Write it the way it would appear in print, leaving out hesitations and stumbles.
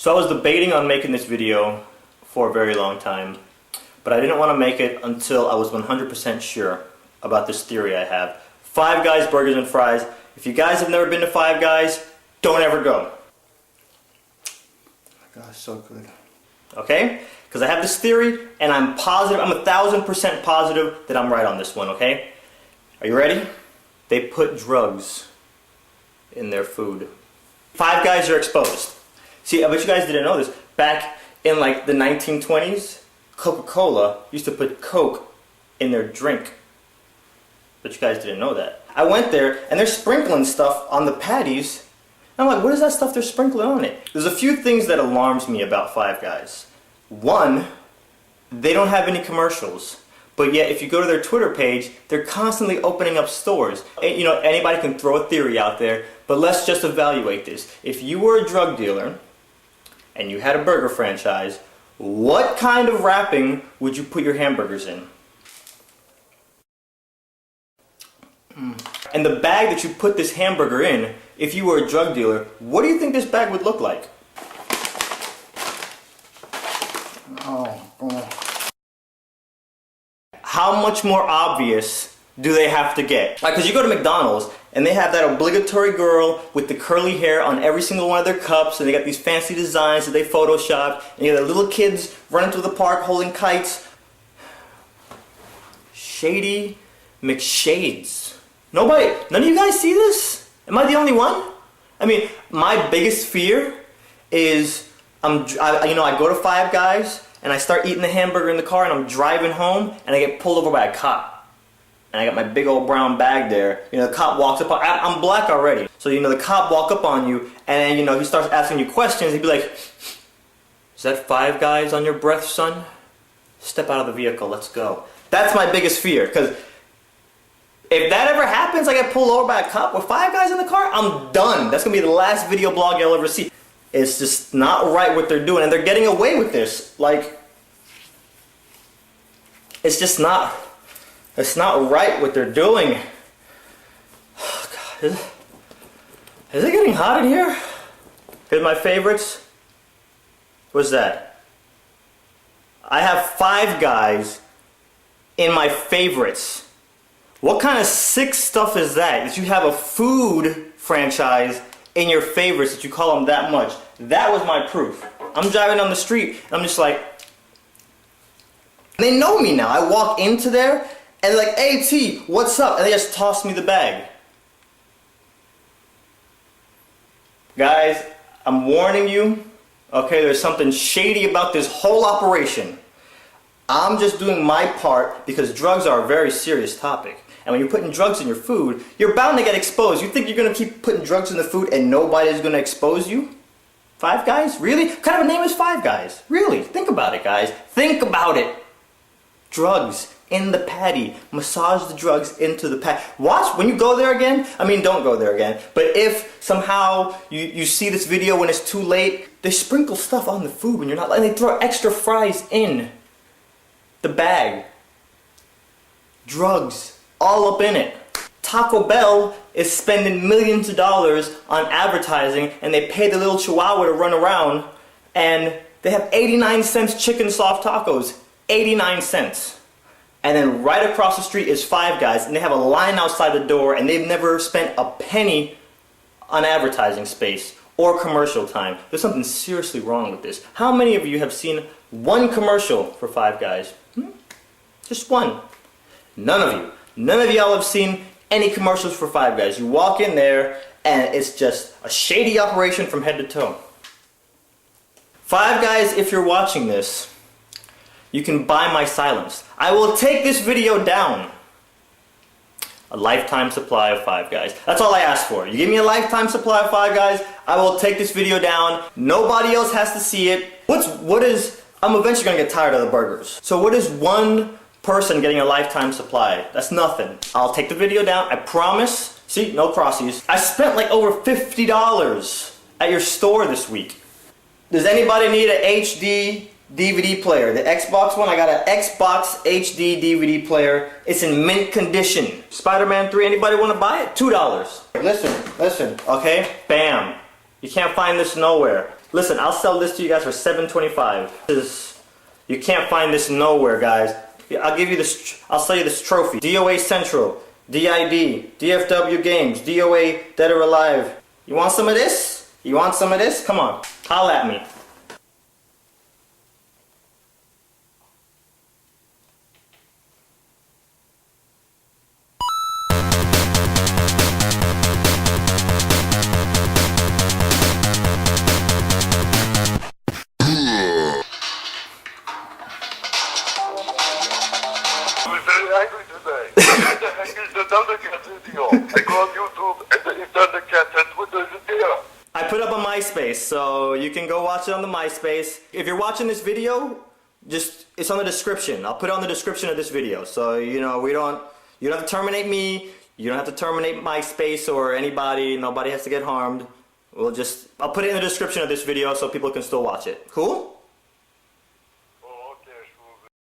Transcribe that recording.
So I was debating on making this video for a very long time, but I didn't want to make it until I was 100% sure about this theory I have. Five Guys Burgers and Fries. If you guys have never been to Five Guys, don't ever go. Oh my gosh, so good. Okay? Because I have this theory, and I'm positive, I'm 1,000% positive that I'm right on this one, okay? Are you ready? They put drugs in their food. Five Guys are exposed. See, I bet you guys didn't know this. Back in like the 1920s, Coca-Cola used to put Coke in their drink. But you guys didn't know that. I went there, and they're sprinkling stuff on the patties. And I'm like, what is that stuff they're sprinkling on it? There's a few things that alarms me about Five Guys. One, they don't have any commercials. But yet, if you go to their Twitter page, they're constantly opening up stores. You know, anybody can throw a theory out there, but let's just evaluate this. If you were a drug dealer, and you had a burger franchise, what kind of wrapping would you put your hamburgers in? And the bag that you put this hamburger in, if you were a drug dealer, what do you think this bag would look like? How much more obvious do they have to get? Like, because you go to McDonald's and they have that obligatory girl with the curly hair on every single one of their cups, and they got these fancy designs that they Photoshop, and you got the little kids running through the park holding kites. Shady McShades. None of you guys see this? Am I the only one? I mean, my biggest fear is, I go to Five Guys, and I start eating the hamburger in the car, and I'm driving home, and I get pulled over by a cop. And I got my big old brown bag there. You know, the cop walks up on, I'm black already. So, you know, the cop walk up on you, and, you know, he starts asking you questions. He'd be like, is that Five Guys on your breath, son? Step out of the vehicle, let's go. That's my biggest fear, because if that ever happens, I get pulled over by a cop with Five Guys in the car, I'm done. That's going to be the last video blog you'll ever see. It's just not right what they're doing, and they're getting away with this. Like, it's just not... It's not right what they're doing. Oh, God. Is it getting hot in here? Here's my favorites. What's that? I have Five Guys in my favorites. What kind of sick stuff is that? That you have a food franchise in your favorites, that you call them that much. That was my proof. I'm driving down the street and I'm just like, they know me now. I walk into there and they're like, hey T, what's up? And they just toss me the bag. Guys, I'm warning you, okay, there's something shady about this whole operation. I'm just doing my part because drugs are a very serious topic. And when you're putting drugs in your food, you're bound to get exposed. You think you're going to keep putting drugs in the food and nobody's going to expose you? Five Guys? Really? What kind of a name is Five Guys? Really? Think about it, guys. Think about it. Drugs in the patty. Massage the drugs into the patty. Watch, when you go there again, I mean, don't go there again, but if somehow you see this video when it's too late, they sprinkle stuff on the food when you're not, and they throw extra fries in the bag. Drugs all up in it. Taco Bell is spending millions of dollars on advertising, and they pay the little chihuahua to run around, and they have 89 cents chicken soft tacos. 89 cents. And then right across the street is Five Guys, and they have a line outside the door, and they've never spent a penny on advertising space or commercial time. There's something seriously wrong with this. How many of you have seen one commercial for Five Guys? Just one. None of you. None of y'all have seen any commercials for Five Guys. You walk in there, and it's just a shady operation from head to toe. Five Guys, if you're watching this, you can buy my silence. I will take this video down. A lifetime supply of Five Guys. That's all I ask for. You give me a lifetime supply of Five Guys, I will take this video down. Nobody else has to see it. I'm eventually gonna get tired of the burgers. So what is one person getting a lifetime supply? That's nothing. I'll take the video down, I promise. See, no crossies. I spent like over $50 at your store this week. Does anybody need an HD DVD player? The Xbox one, I got an Xbox HD DVD player. It's in mint condition. Spider-Man 3, anybody want to buy it? $2. Listen, okay? Bam. You can't find this nowhere. Listen, I'll sell this to you guys for $7.25. You can't find this nowhere, guys. I'll give you this. I'll sell you this trophy. DOA Central, DID, DFW Games, DOA Dead or Alive. You want some of this? You want some of this? Come on, holla at me. Angry today. What the heck is the Thundercat video? I go on YouTube and the Thundercat and Twitter is there. I put up on MySpace, so you can go watch it on the MySpace. If you're watching this video, it's on the description. I'll put it on the description of this video. So you know you don't have to terminate me. You don't have to terminate MySpace or anybody. Nobody has to get harmed. I'll put it in the description of this video so people can still watch it. Cool?